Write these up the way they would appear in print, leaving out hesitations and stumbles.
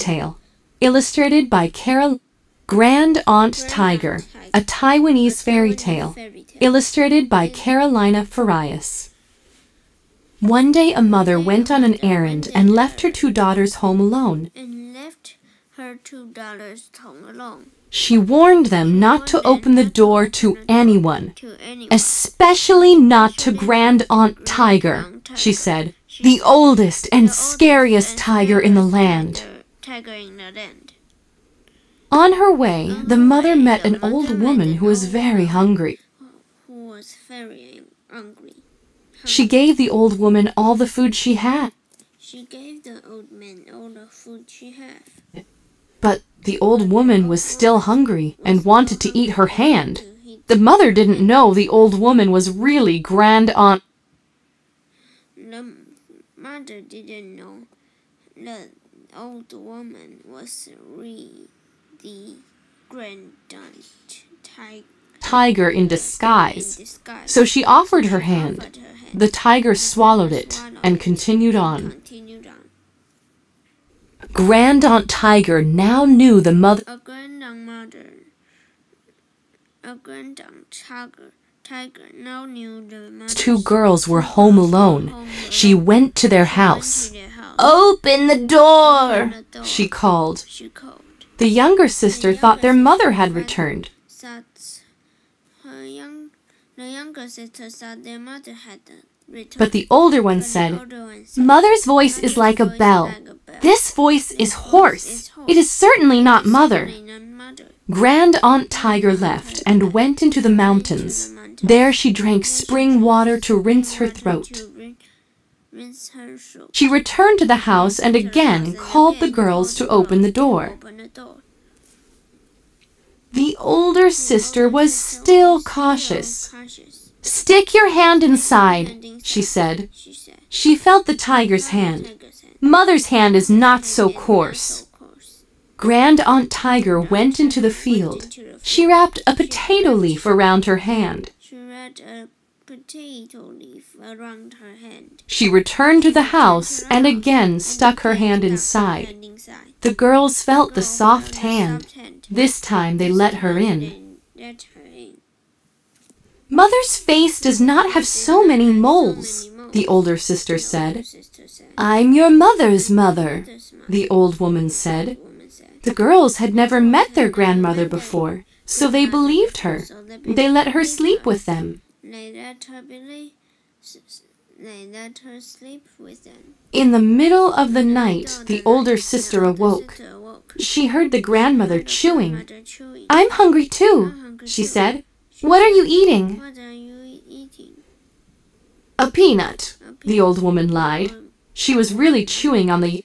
Tale. Illustrated by Carol. Grand Aunt Tiger, a Taiwanese fairy tale. Illustrated by Carolina Farias. One day a mother went on an errand and left her two daughters home alone. She warned them not to open the door to anyone, especially not to Grand Aunt Tiger, she said, the oldest and scariest tiger in the land. On her way, the mother met an old woman who was very hungry. She gave the old woman all the food she had. But the old woman was still hungry and wanted to eat her hand. The mother didn't know the old woman was really Grand Aunt. The mother didn't know the old woman was really the Grand Aunt Tiger in disguise. So she offered her hand. The tiger swallowed it and continued on. Grand Aunt Tiger now knew the mother. Tiger now knew the mother. Two girls were home alone. She went to their house. "Open the door!" she called. The younger sister thought their mother had returned. But the older one said, "Mother's voice is like a bell. This voice is hoarse. It is certainly not Mother." Grand Aunt Tiger left and went into the mountains. There she drank spring water to rinse her throat. She returned to the house and again called the girls to open the door. The older sister was still cautious. "Stick your hand inside," she said. She felt the tiger's hand. Mother's hand is not so coarse. Grand Aunt Tiger went into the field. She wrapped a potato leaf around her hand. She returned to the house and again stuck her hand inside. The girls felt the soft hand. This time they let her in. "Mother's face does not have so many moles," the older sister said. "I'm your mother's mother," the old woman said. The girls had never met their grandmother before, so they believed her. They let her sleep with them. In the middle of the night, the older sister awoke. She heard the grandmother chewing. "I'm hungry too," she said. "What are you eating?" "A peanut," the old woman lied. She was really chewing on the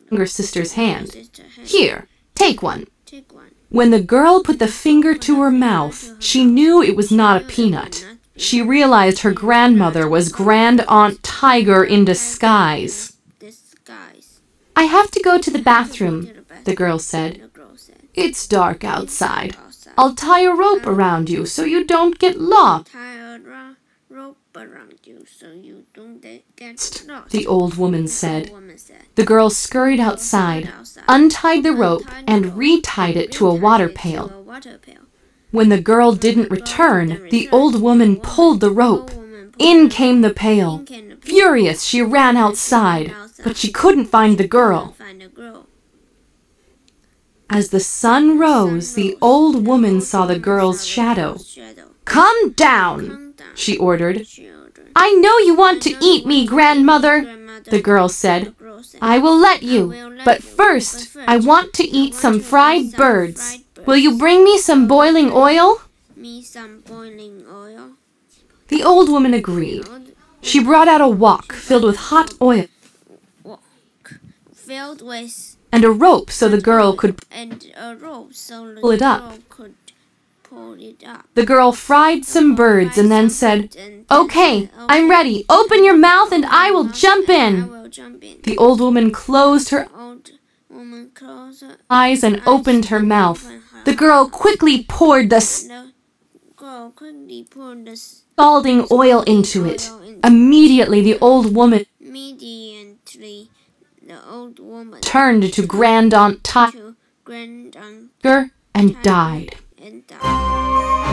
younger sister's hand. "Here, take one." When the girl put the finger to her mouth, she knew it was not a peanut. She realized her grandmother was Grand Aunt Tiger in disguise. "I have to go to the bathroom," the girl said. "It's dark outside. I'll tie a rope around you so you don't get lost," the old woman said. The girl scurried outside, untied the rope, and retied it to a water pail. When the girl didn't return, the old woman pulled the rope. In came the pail. Furious, she ran outside, but she couldn't find the girl. As the sun rose, the old woman saw the girl's shadow. "Come down," she ordered. "I know you want to eat me, grandmother," the girl said. "I will let you, but first I want to eat some fried birds. Will you bring me some boiling oil?" The old woman agreed. She brought out a wok filled with hot oil and a rope so the girl could pull it up. The girl fried some birds and then said, "Okay, I'm ready. Open your mouth and I will jump in." The old woman closed her eyes and opened her mouth. The girl quickly poured the scalding oil into it. Immediately the old woman the old woman turned to Grand Aunt to Grand Aunt Tiger and Tiger died. and died.